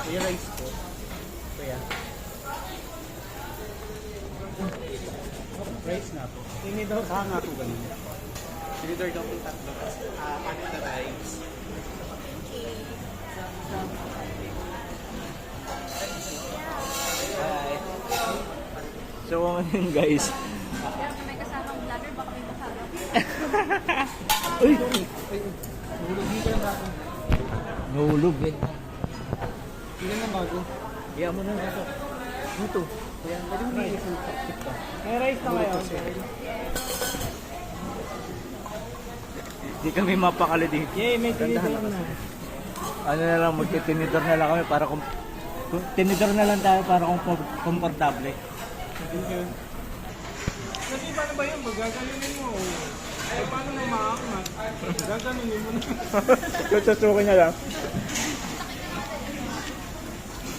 May rice po. Kaya. Rice na po. Tinidor ka nga po ganun. Tinidor daw po tatlo. Apat na rice. Hi. So yun guys. Kaya may kasamang vlogger, baka may masarap. Uy! Nahulog dito lang bago. Nahulog eh. Hindi lang bago. Kaya mo na ito. Ito. Kaya, pwede mo rice yung tip ka. May rice na ngayon. Hindi kami mapakali dito. Yay, may tinidor na. Ano na lang, magtitinidor na lang kami para tinidor na lang tayo para komportable. Kasi paano ba yun? Gaganunin mo. Eh, paano mo maangat? Gaganunin mo na. Tutusukin na lang.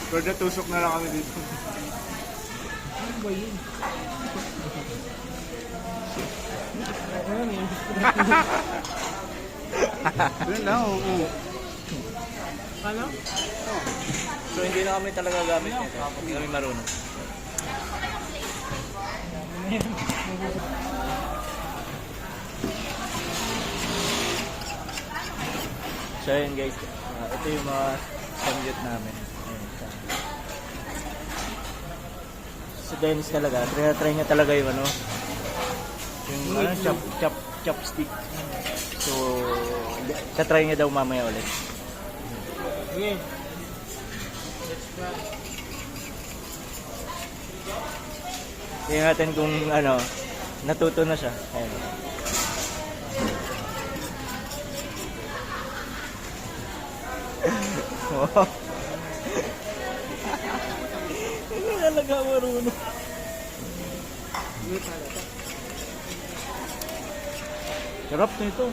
Pwede tusok na lang kami dito. Ano ba yun? Ano yun? Yun lang, oo. Ano? So hindi na kami talaga gamit nito. Hindi kami marunong. So yun guys, ito yung mga samgyup namin. Ayun, si Dennis talaga, try niya talaga yung ano, yung ano, chopstick. So, try niya daw mamaya ulit. Okay. Let's try. Tingnan natin kung ano, natuto na siya. Ayun. Wow. Hindi talaga marunong. Sarap nito.